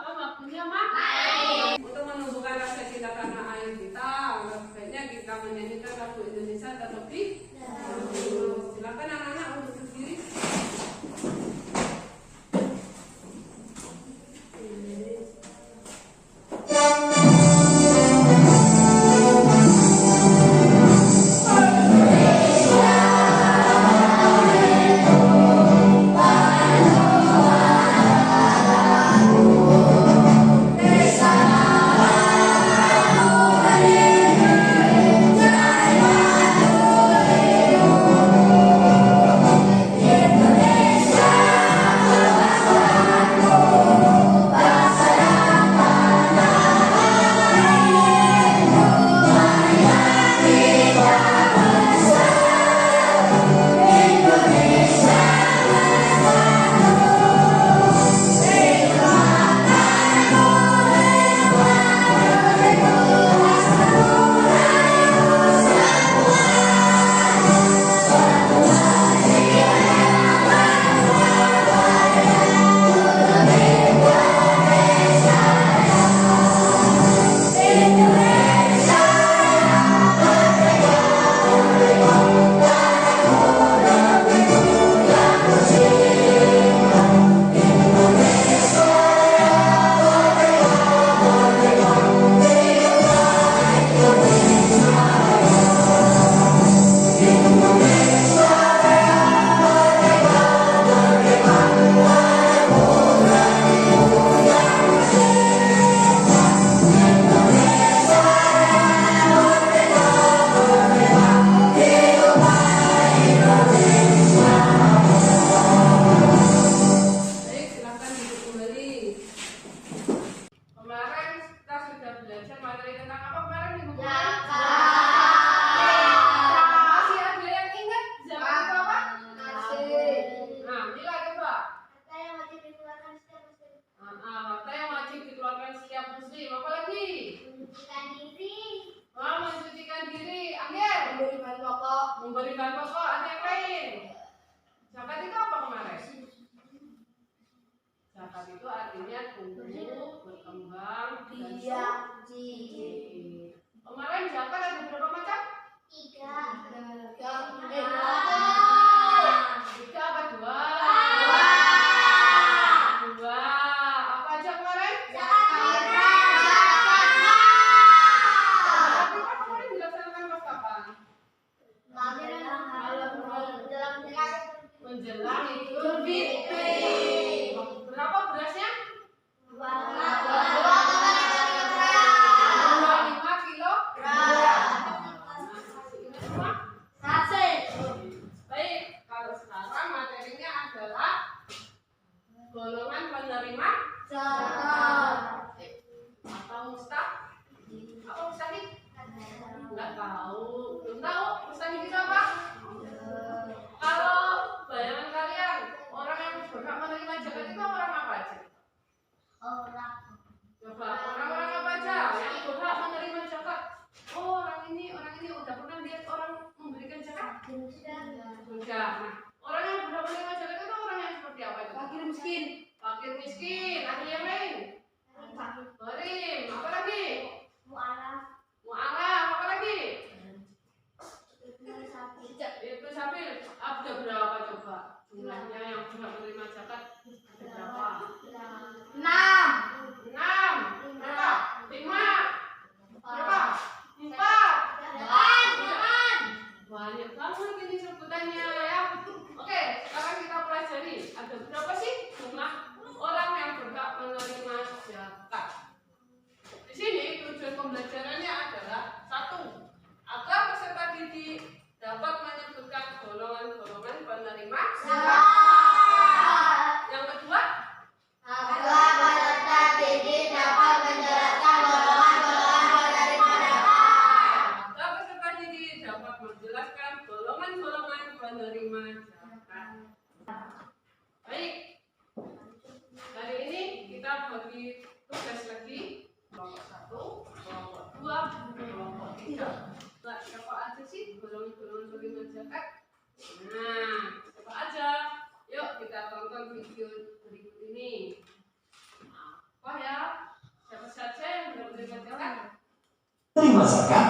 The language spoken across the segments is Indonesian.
Apakah waktunya mak? Untuk menumbuhkan rasa cinta tanah air kita, sebaiknya kita menyanyikan lagu Indonesia terlebih dahulu. Silakan anak-anak untuk berdiri. Memberikan pokok, ada yang lain. Zakat itu apa kemarin? Zakat itu artinya tumbuh, berkembang, dan suci. Kemarin zakat ada berapa macam? 3. Tiga apa 2? 2. Apa aja kemarin? Zakat. Kemarin dilaksanakan pas kapan? Menjelang Idul Fitri. Berapa berasnya? 25 kilogram. Baik, kalau sekarang materinya adalah golongan penerima zakat atau mustahik. Apa mustahik? Enggak tahu. Belum tahu mustahik itu apa? Kalau bayangan kalian, orang yang berhak menerima zakat itu orang apa aja? Coba, orang-orang apa aja yang berhak menerima zakat? Oh, orang ini udah pernah lihat orang memberikan zakat? Sudah. Nah, orang yang berhak menerima zakat itu orang yang seperti apa itu? Fakir miskin. Fakir miskin. Ada yang lain? Gharim. Apa lagi? Mu'alaf. Apa lagi? Itu sabil. Ada berapa coba? Jumlahnya yang berhak menerima zakat ada berapa? 6. zakat?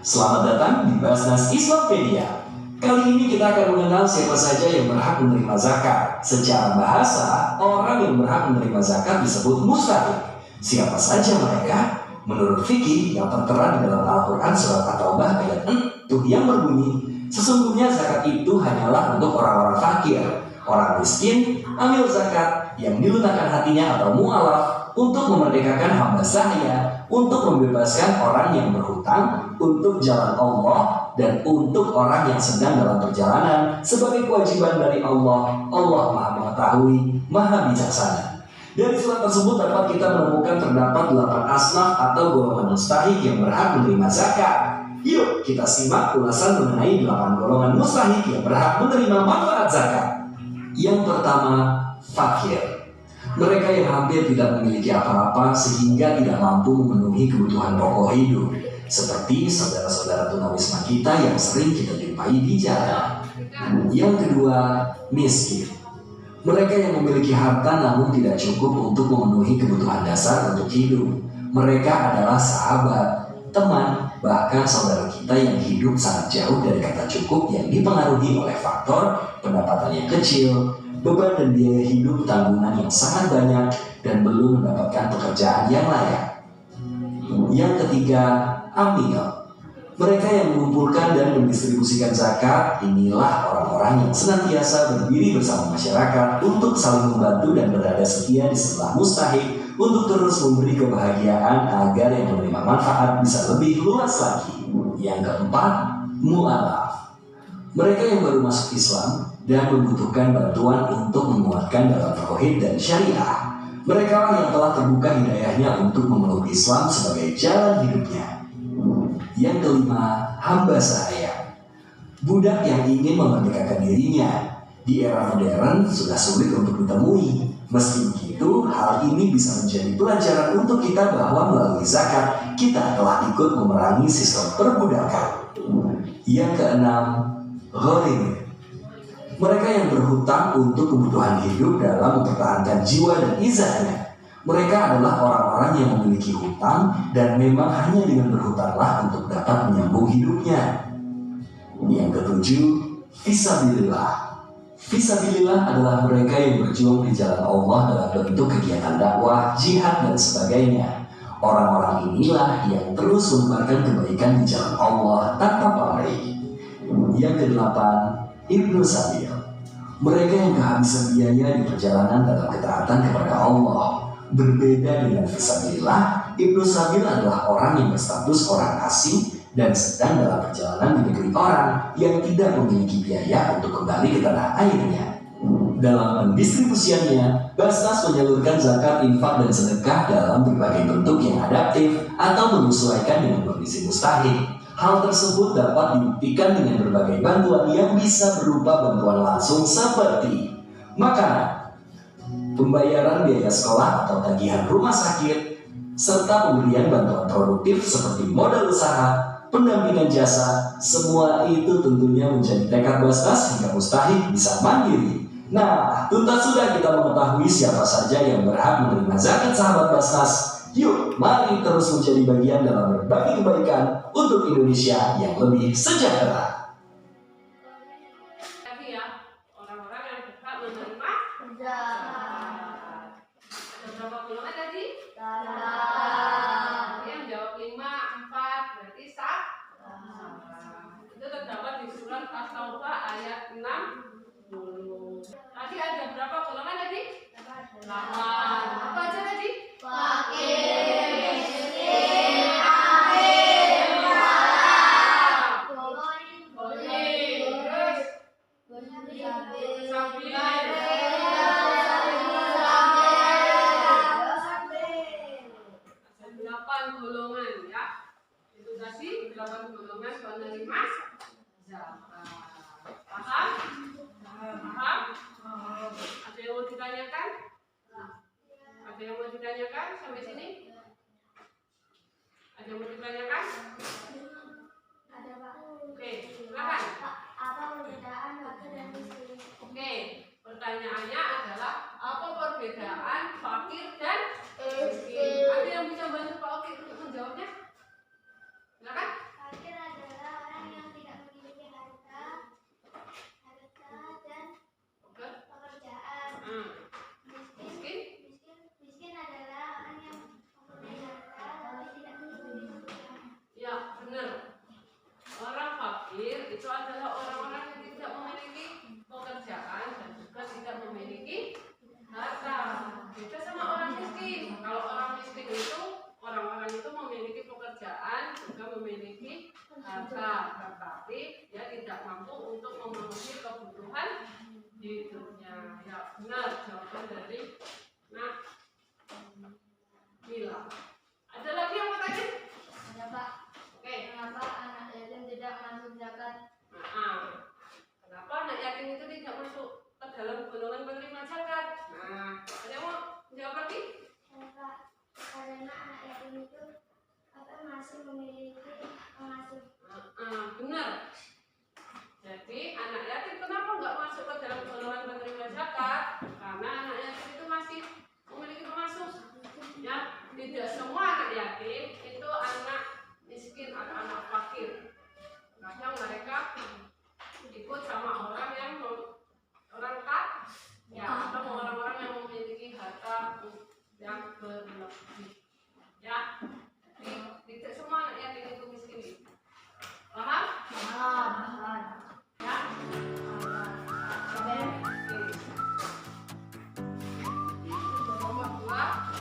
Selamat datang di Basnas Islampedia. Kali ini kita akan mengenal siapa saja yang berhak menerima zakat. Secara bahasa, orang yang berhak menerima zakat disebut mustahik. Siapa saja mereka? Menurut fikih yang tertera di dalam Al-Quran surat At-Taubah ayat 6 yang berbunyi, sesungguhnya zakat itu hanyalah untuk orang-orang fakir, orang miskin, amil zakat yang dilunakkan hatinya atau mu'alaf, untuk memerdekakan hamba sahaya, untuk membebaskan orang yang berhutang, untuk jalan Allah, dan untuk orang yang sedang dalam perjalanan sebagai kewajiban dari Allah. Allah Maha Mengetahui, Maha Bijaksana. Dari surat tersebut dapat kita menemukan terdapat 8 asnaf atau golongan mustahik yang berhak menerima zakat. Yuk kita simak ulasan mengenai 8 golongan mustahik yang berhak menerima manfaat zakat. Yang pertama, fakir. Mereka yang hampir tidak memiliki apa-apa sehingga tidak mampu memenuhi kebutuhan pokok hidup, seperti saudara-saudara tunawisma kita yang sering kita jumpai di jalan. Yang kedua, miskin. Mereka yang memiliki harta namun tidak cukup untuk memenuhi kebutuhan dasar untuk hidup. Mereka adalah sahabat, teman, bahkan saudara kita yang hidup sangat jauh dari kata cukup, yang dipengaruhi oleh faktor pendapatan yang kecil, beban dan biaya hidup tanggungan yang sangat banyak, dan belum mendapatkan pekerjaan yang layak. Yang ketiga, amil. Mereka yang mengumpulkan dan mendistribusikan zakat, inilah orang-orang yang senantiasa berdiri bersama masyarakat untuk saling membantu dan berada setia di sebelah mustahik untuk terus memberi kebahagiaan agar yang menerima manfaat bisa lebih luas lagi. Yang keempat, mu'alaf. Mereka yang baru masuk Islam dan membutuhkan bantuan untuk menguatkan dalam tauhid dan syariah. Mereka yang telah terbuka hidayahnya untuk memeluk Islam sebagai jalan hidupnya. Yang kelima, hamba sahaya. Budak yang ingin memerdekakan dirinya. Di era modern sudah sulit untuk ditemui. Meski begitu, hal ini bisa menjadi pelajaran untuk kita bahwa melalui zakat kita telah ikut memerangi sistem perbudakan. Yang keenam, gharim. Mereka yang berhutang untuk kebutuhan hidup dalam mempertahankan jiwa dan izahnya. Mereka adalah orang-orang yang memiliki hutang dan memang hanya dengan berhutanglah untuk dapat menyambung hidupnya. Yang ketujuh, fisabilillah. Fisabilillah adalah mereka yang berjuang di jalan Allah dalam bentuk kegiatan dakwah, jihad, dan sebagainya. Orang-orang inilah yang terus menebarkan kebaikan di jalan Allah tanpa pamrih. Yang kedelapan, Ibnu Sabil. Mereka yang kehabisan biaya di perjalanan dalam ketaatan kepada Allah. Berbeda dengan fisabilillah, Ibnu Sabil adalah orang yang berstatus orang asing dan sedang dalam perjalanan di negeri orang yang tidak memiliki biaya untuk kembali ke tanah airnya. Dalam pendistribusiannya, Basnas menyalurkan zakat, infak, dan sedekah dalam berbagai bentuk yang adaptif atau menyesuaikan dengan kondisi mustahik. Hal tersebut dapat dibuktikan dengan berbagai bantuan yang bisa berupa bantuan langsung seperti makanan, pembayaran biaya sekolah atau tagihan rumah sakit, serta pemberian bantuan produktif seperti modal usaha, pendampingan jasa. Semua itu tentunya menjadi tekad Basnas hingga mustahik bisa mandiri. Nah, tuntas sudah kita mengetahui siapa saja yang berhak menerima zakat sahabat Basnas. Yuk, mari terus menjadi bagian dalam berbagi kebaikan untuk Indonesia yang lebih sejahtera. Tapi ya, orang-orang yang berhak menerima zakat. Ada berapa golongan tadi? Yang jawab 5, 4, berarti sah. Itu terdapat di surat At-Taubah ayat 60. Tadi ada berapa golongan tadi? 8. Apa aja tadi? Fakir, miskin, amil, mu'alaf, gharim, terus sabil. Ada 8 golongan ya. Itu tadi 8 golongan penerima zakat. Paham? Paham? Ada yang mau ditanyakan? Ada yang mau ditanyakan sampai sini? Ada yang mau ditanyakan? Ada, Pak. Oke, silakan. Apa perbedaan fakir dan miskin? Oke, pertanyaannya adalah apa perbedaan fakir dan miskin? Ada yang bisa bantu Pak Oki untuk menjawabnya? Silakan. Tuhan hidupnya. Ya benar jawaban dari Nak Mila. Ada lagi yang mau tanya? Ada Pak. Oke. Kenapa anak yatim tidak masuk zakat? Kenapa anak yatim itu tidak masuk ke dalam golongan penerima zakat? Nah, ada yang mau jawab lagi? Pak, karena anak yatim itu masih memiliki pengasuh. Benar. Jadi anak yatim kenapa nggak masuk ke dalam golongan penerima zakat? Karena anak yatim itu masih memiliki pengasuh. Ya, tidak semua anak yatim itu anak miskin atau anak fakir. Kadang mereka ikut sama orang yang orang kaya atau orang-orang yang memiliki harta yang berlebih. Ya, tidak semua anak yatim itu miskin. Paham? Paham. Ya. Oke. Nomor 2.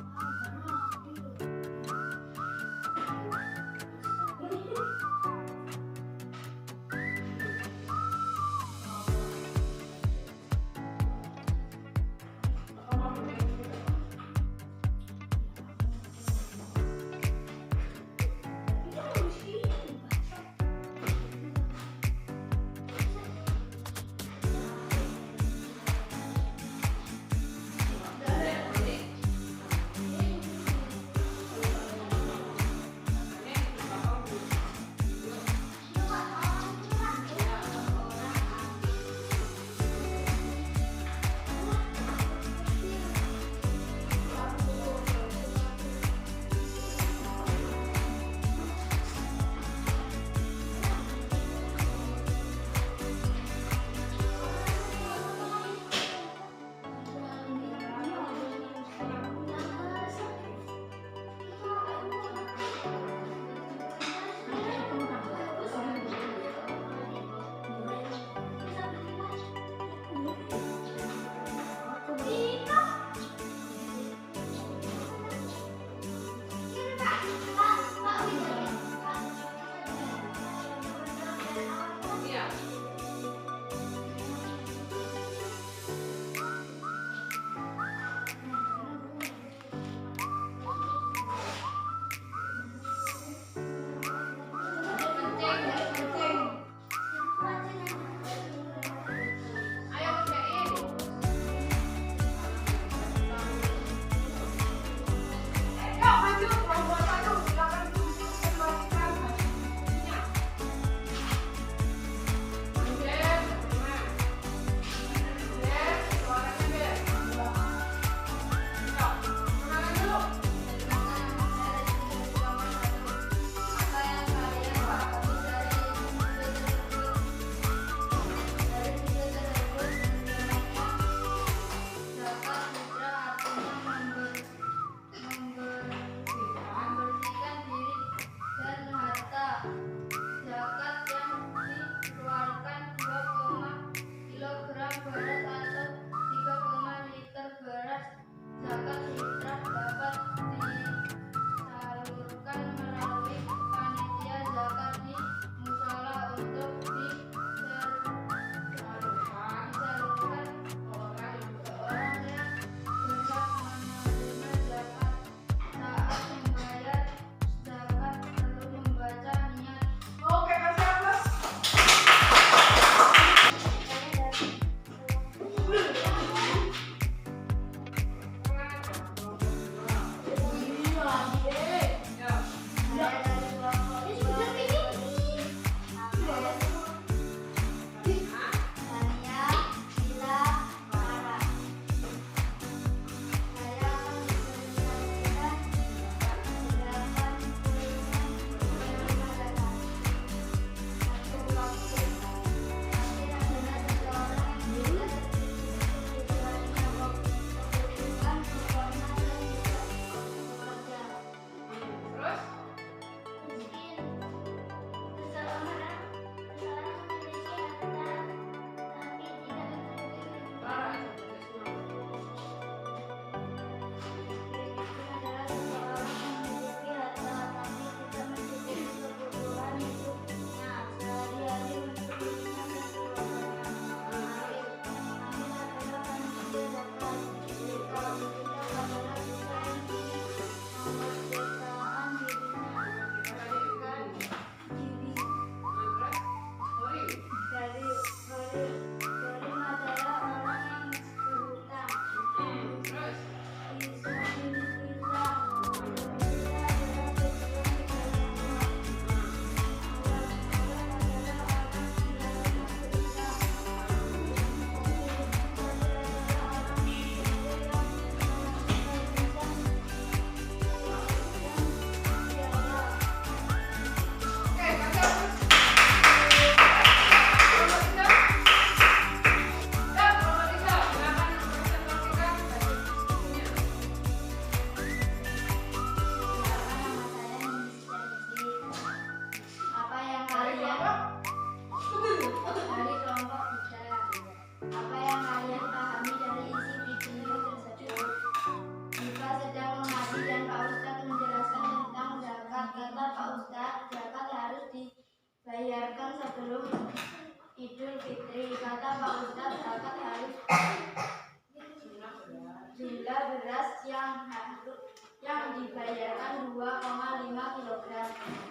yang dibayarkan 2,5 kilogram.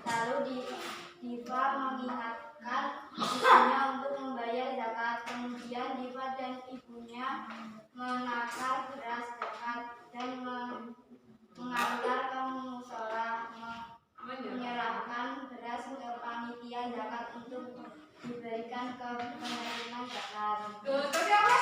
Lalu Diva mengingatkan ibunya untuk membayar zakat. Kemudian Diva dan ibunya menakar beras zakat dan mengantar ke musola, menyerahkan beras ke panitia zakat untuk diberikan ke penerima zakat. Tadi apa?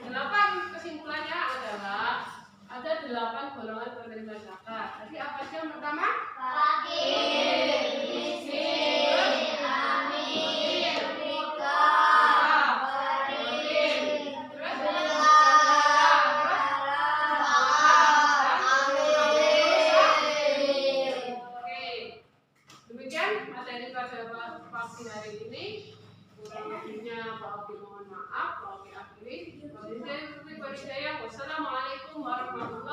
8 kesimpulannya adalah ada 8 golongan penerima zakat. Tadi apa sih yang pertama? Fakir, miskin, amin, rika, farin, Oke, demikian materi pada pagi hari ini. Kurang lebihnya Pak Abdi mohon maaf. Pak Abdi akhiri. Wassalamualaikum warahmatullahi wabarakatuh.